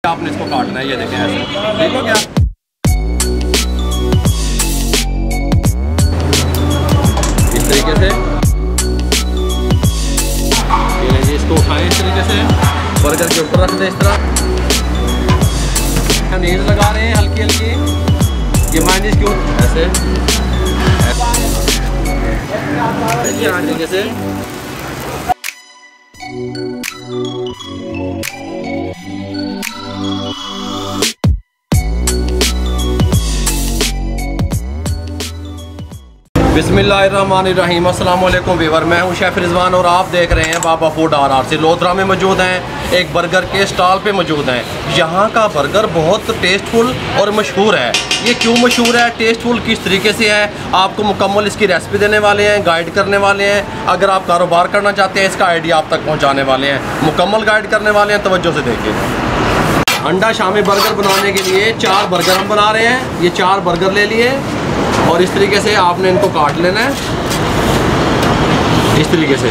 आपने इसको काटना है, ये देखें ऐसे, ठीक हो गया। इस तरीके से ये इसको उठाएं, इस तरीके से बर्गर के ऊपर रख दें इस तरह। नीड लगा रहे हैं हल्की हल्की, ये माइनस क्यों ऐसे तरीके से। बिस्मिल्लाहिर्रहमानिर्रहीम, अस्सलाम वालेकुम व्यूअर, मैं हूं शेफ़ रिजवान और आप देख रहे हैं बाबा फूड RR से। लोधरा में मौजूद हैं, एक बर्गर के स्टॉल पे मौजूद हैं। यहाँ का बर्गर बहुत टेस्टफुल और मशहूर है। ये क्यों मशहूर है, टेस्टफुल किस तरीके से है, आपको मुकम्मल इसकी रेसिपी देने वाले हैं, गाइड करने वाले हैं। अगर आप कारोबार करना चाहते हैं, इसका आइडिया आप तक पहुँचाने वाले हैं, मुकम्मल गाइड करने वाले हैं। तवज्जो से देखिए। अंडा शामी बर्गर बनाने के लिए 4 बर्गर हम बना रहे हैं। ये 4 बर्गर ले लिए और इस तरीके से आपने इनको काट लेना है, इस तरीके से।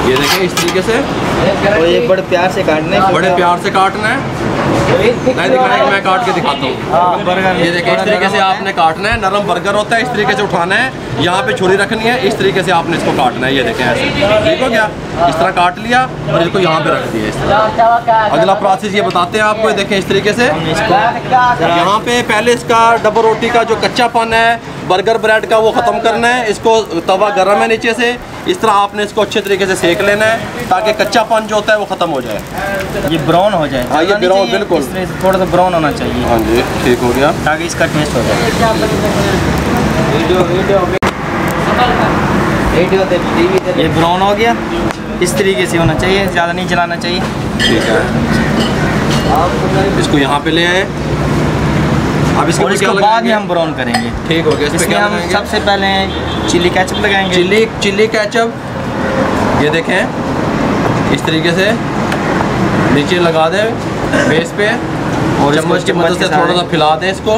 ये देखें इस तरीके से, और ये बड़े प्यार से काटना है, बड़े प्यार से काटना है। नहीं दिखाएंगे, मैं काट के दिखाता हूँ। बर्गर ये देखें इस तरीके से आपने काटना है। नरम बर्गर होता है, इस तरीके से उठाना है, यहाँ पे छुरी रखनी है, इस तरीके से आपने इसको काटना है। ये देखें ऐसे, ठीक हो गया। इस तरह काट लिया और इसको यहाँ पे रख दिया इस तरह। अगला प्रोसेस ये बताते हैं आपको, देखें इस तरीके से। यहाँ पे पहले इसका डबल रोटी का जो कच्चापन है बर्गर ब्रेड का वो ख़त्म करना है। इसको तवा गर्म है नीचे से, इस तरह आपने इसको अच्छे तरीके से सेक लेना है ताकि कच्चापन जो होता है वो ख़त्म हो जाए, ये ब्राउन हो जाए। हाँ, ये ब्राउन बिल्कुल थोड़ा सा ब्राउन होना चाहिए। हाँ जी, ठीक हो गया, ताकि इसका टेस्ट हो जाए। ये ब्राउन हो गया, इस तरीके से होना चाहिए, ज़्यादा नहीं जलाना चाहिए। ठीक है, इसको यहाँ पे ले आए। अब इसके बाद ही हम ब्राउन करेंगे। ठीक हो गया। इसमें हम सबसे पहले चिली केचप लगाएंगे। चिली केचप ये देखें इस तरीके से नीचे लगा दें बेस पे और चम्मच की मदद से थोड़ा सा फैला दें इसको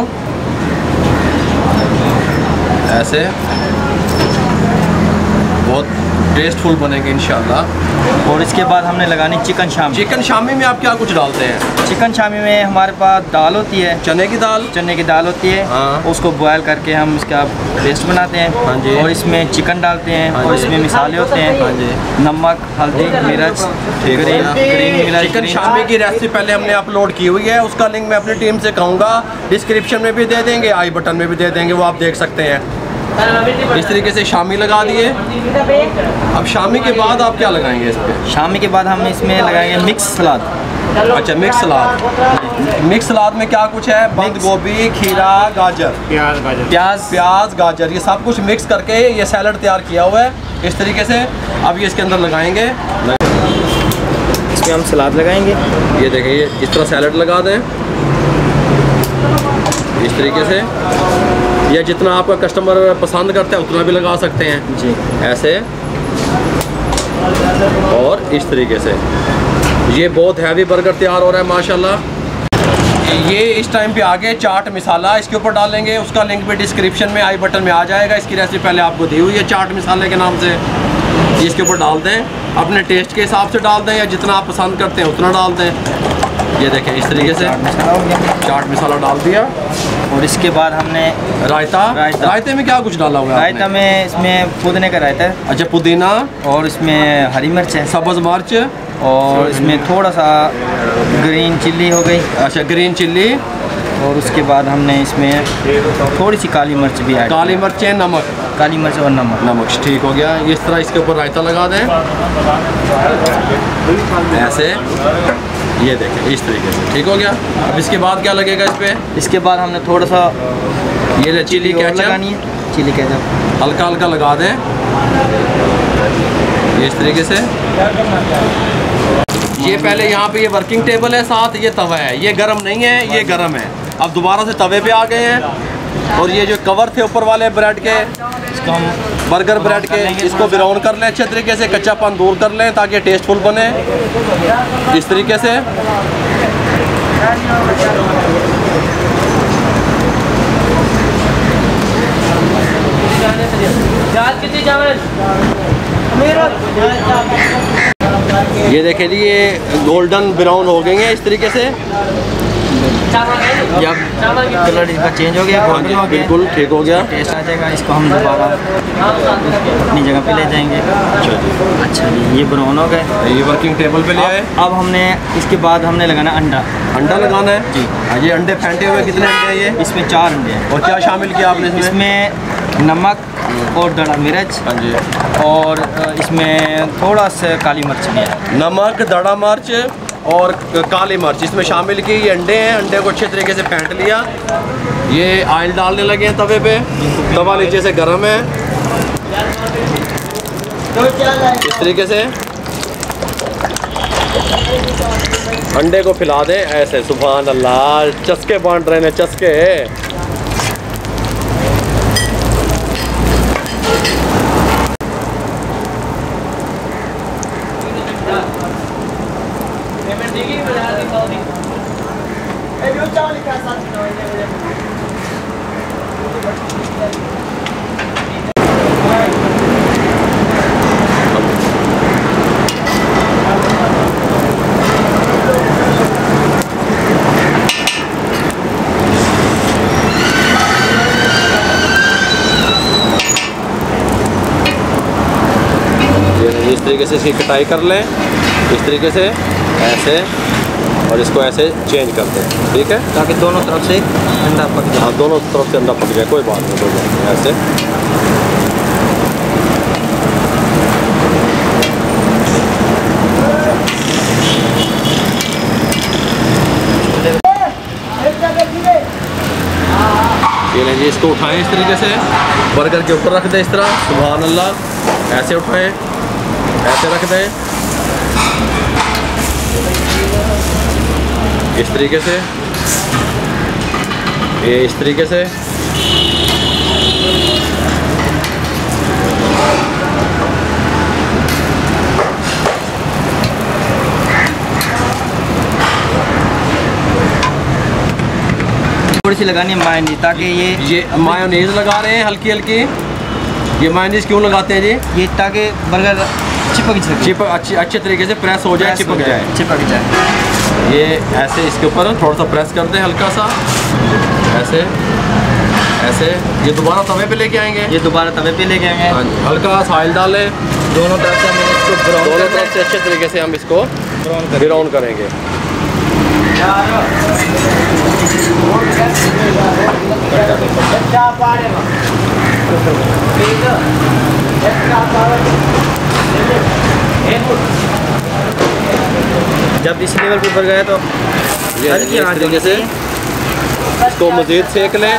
ऐसे। बहुत टेस्टफुल बनेंगे इंशाल्लाह। और इसके बाद हमने लगानी चिकन शामी। चिकन शामी में आप क्या कुछ डालते हैं? चिकन शामी में हमारे पास दाल होती है, चने की दाल होती है। हाँ। उसको बॉयल करके हम इसका पेस्ट बनाते हैं। हाँ जी। और इसमें चिकन डालते हैं। हाँ और जी। इसमें मिसाले होते हैं। हाँ जी। नमक, हल्दी, मिर्च, ग्रीन मिर्च। चिकन शामी की रेसिपी पहले हमने अपलोड की हुई है, उसका लिंक मैं अपनी टीम से कहूँगा डिस्क्रिप्शन में भी दे देंगे, आई बटन में भी दे देंगे, वो आप देख सकते हैं। इस तरीके से शामी लगा दिए। अब शामी के बाद आप क्या लगाएंगे इस पे? शामी के बाद हम इसमें लगाएंगे मिक्स सलाद। अच्छा, मिक्स सलाद। मिक्स सलाद में क्या कुछ है? बंद गोभी, खीरा, गाजर, प्याज, गाजर, ये सब कुछ मिक्स करके ये सैलड तैयार किया हुआ है इस तरीके से। अब ये इसके अंदर लगाएंगे। इसमें हम सलाद लगाएंगे। ये देखिए, ये इस तरह सैलड लगा दें इस तरीके से, या जितना आपका कस्टमर पसंद करता है उतना भी लगा सकते हैं जी, ऐसे। और इस तरीके से ये बहुत हैवी बर्गर तैयार हो रहा है माशाल्लाह। ये इस टाइम पे आगे चाट मसाला इसके ऊपर डालेंगे, उसका लिंक भी डिस्क्रिप्शन में आई बटन में आ जाएगा। इसकी रेसिपी पहले आपको दी हुई है चाट मसाले के नाम से। इसके ऊपर डाल दें, अपने टेस्ट के हिसाब से डाल दें या जितना आप पसंद करते हैं उतना डाल दें। ये देखें इस तरीके से चाट मसाला डाल दिया। और इसके बाद हमने रायते में क्या कुछ डाला हुआ है? रायता में इसमें पुदीने का रायता है। अच्छा, पुदीना, और इसमें हरी मिर्च है, सब्ज़ मिर्च, और इसमें थोड़ा सा ग्रीन चिल्ली हो गई। अच्छा, ग्रीन चिल्ली। और उसके बाद हमने इसमें थोड़ी सी काली मिर्च भी ऐड, काली मिर्चें, नमक, काली मिर्च और नमक। ठीक हो गया। इस तरह इसके ऊपर रायता लगा दें ऐसे। ये देखें इस तरीके से, ठीक हो गया। अब इसके बाद क्या लगेगा इस पे? इसके बाद हमने थोड़ा सा ये चिली केचप लगानी है, चिली केचप हल्का हल्का लगा दें इस तरीके से। ये पहले यहाँ पे ये वर्किंग टेबल है, साथ ये तवा है, ये गर्म नहीं है, ये गर्म है। अब दोबारा से तवे पे आ गए हैं और ये जो कवर थे ऊपर वाले ब्रेड के, इसको हम बर्गर ब्रेड के, इसको ब्राउन कर लें अच्छे तरीके से, कच्चापन दूर कर लें ताकि टेस्टफुल बने इस तरीके से। ये देखें जी, ये गोल्डन ब्राउन हो गए हैं इस तरीके से। जब कलर इसका चेंज हो गया, गोल्डन हो गया, बिल्कुल ठीक हो गया, टेस्ट आ जाएगा। इसको हम दोबारा अपनी जगह पे ले जाएंगे। अच्छा जी, ये ब्राउन हो गए, ये वर्किंग टेबल पे ले आए। अब हमने इसके बाद हमने लगाना अंडा। अंडा लगाना है जी। ये अंडे फेंटे हुए कितने अंडे हैं ये? इसमें 4 अंडे हैं। और क्या शामिल किया आपने इसमें? इसमें नमक और दड़ा मिर्च, हाँ जी, और इसमें थोड़ा सा काली मिर्च भी है। नमक, दड़ा मिर्च और काली मिर्च इसमें शामिल की। ये अंडे हैं, अंडे को अच्छे तरीके से फेंट लिया। ये ऑयल डालने लगे हैं तवे पे, तवा नीचे से गर्म है इस तरीके से। अंडे को फैला दें ऐसे, सुभान अल्लाह, चस्के बांट रहे हैं, चस्के। इस तरीके से इसकी कटाई कर लें, इस तरीके से ऐसे, और इसको ऐसे चेंज कर दें, ठीक है, ताकि दोनों तरफ से अंडा पक जाए। हाँ, दोनों तरफ से अंडा पक जाए, कोई बात नहीं, कोई बात नहीं, ऐसे। ये लें जी, इसको उठाएं इस तरीके से, बर्गर के ऊपर रख दें इस तरह, सुभान अल्लाह, ऐसे उठाएं, ऐसे रख दें इस तरीके से, ये इस तरीके से। थोड़ी सी लगानी है मायोनीज, ताकि ये मायोनीज लगा रहे हैं हल्की हल्की। ये मायोनीज क्यों लगाते हैं जी? ये ताकि बर्गर चिपक अच्छे तरीके से प्रेस हो जाए, चिपक जाए। ये ऐसे इसके ऊपर थोड़ा सा प्रेस कर दें, हल्का सा ऐसे ऐसे। ये दोबारा तवे पे लेके आएंगे, ये दोबारा तवे पे लेके आएंगे। हल्का सा ऑयल डालें, दोनों तरफ से हम इसको दोनों तरफ से अच्छे तरीके से हम इसको ब्राउन करेंगे। जब इस लेवल पे बढ़ गया तो ये तरीके से इसको मज़ीद सेक लें।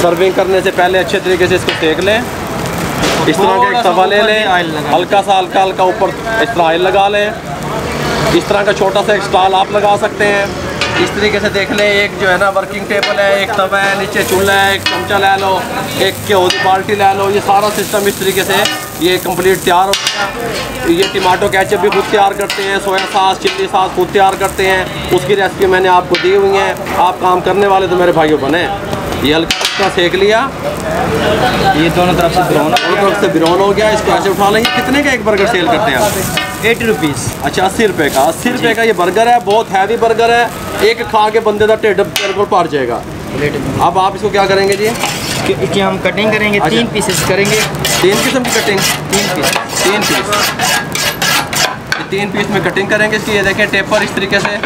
सर्विंग करने से पहले अच्छे तरीके से इसको सेक लें। इस तरह का एक तवा ले लें, हल्का हल्का ऊपर इस तरह ऑयल लगा लें। इस तरह का छोटा सा एक स्टॉल आप लगा सकते हैं। इस तरीके से देख लें, एक जो है ना वर्किंग टेबल है, एक तवा है, नीचे चूल्हा है, एक चमचा ले लो, एक घ्यो की बाल्टी ले लो। ये सारा सिस्टम इस तरीके से ये कंप्लीट तैयार हो गया। ये टमाटो केचप भी खुद तैयार करते हैं, सोया सॉस, चिल्ली सॉस खुद तैयार करते हैं। उसकी रेसिपी मैंने आपको दी हुई है, आप काम करने वाले तो मेरे भाइयों बने। ये हल्का सेक लिया, ये दोनों तरफ से ब्राउन हो गया। इसको ऐसे उठा लेंगे। कितने का एक बर्गर सेल करते हैं आप? 80 रुपीज़। अच्छा, 80 रुपये का। 80 रुपये का ये बर्गर है, बहुत हैवी बर्गर है। एक खा के बंदे का ढिड बिल्कुल पार जाएगा। अब आप इसको क्या करेंगे जी? इसकी हम कटिंग करेंगे। अच्छा। 3 पीसेस करेंगे। 3 किस्म की कटिंग? 3 पीस। 3 पीस में कटिंग करेंगे इसकी। ये देखें टेपर इस तरीके से।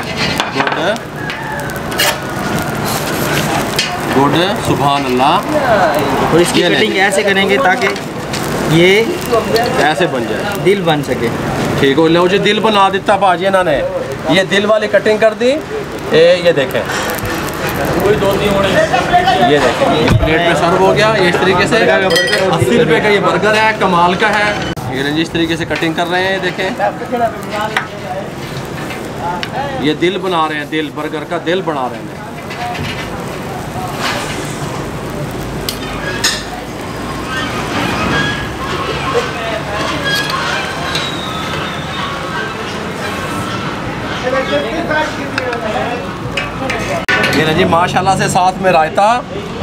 गुड, सुभान अल्लाह। और इसकी कटिंग ऐसे करेंगे ताकि ये ऐसे बन जाए, दिल बन सके। ठीक हो। लो जी, दिल बना देता भाजी इन्होंने। ये दिल वाली कटिंग कर दी। ये देखें, ये देखें, प्लेट में सर्व हो गया। ये इस तरीके से 80 रुपये का ये बर्गर है, कमाल का है। ये जी इस तरीके से कटिंग कर रहे हैं, देखें। ये दिल बना रहे हैं, दिल, बर्गर का दिल बना रहे हैं। ये ना जी माशाल्लाह से साथ में रायता,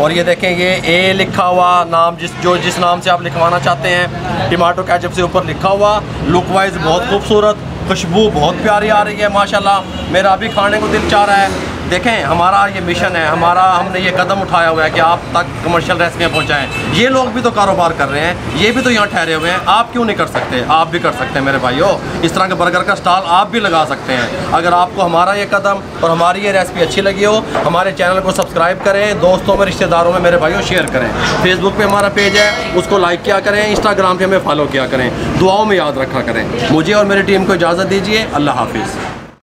और ये देखें ये ए लिखा हुआ नाम, जिस नाम से आप लिखवाना चाहते हैं, टमाटो केचप से ऊपर लिखा हुआ। लुक वाइज बहुत खूबसूरत, खुशबू बहुत प्यारी आ रही है माशाल्लाह। मेरा अभी खाने को दिल चाह रहा है। देखें हमारा ये मिशन है, हमने ये कदम उठाया हुआ है कि आप तक कमर्शियल रेसिपियाँ पहुँचाएँ। ये लोग भी तो कारोबार कर रहे हैं, ये भी तो यहाँ ठहरे हुए हैं, आप क्यों नहीं कर सकते? आप भी कर सकते हैं मेरे भाइयों। इस तरह के बर्गर का स्टॉल आप भी लगा सकते हैं। अगर आपको हमारा ये कदम और हमारी ये रेसिपी अच्छी लगी हो, हमारे चैनल को सब्सक्राइब करें, दोस्तों में रिश्तेदारों में मेरे भाइयों शेयर करें। फेसबुक पे हमारा पेज है, उसको लाइक किया करें, इंस्टाग्राम पे हमें फॉलो किया करें। दुआओं में याद रखा करें। मुझे और मेरी टीम को इजाज़त दीजिए। अल्लाह हाफिज़।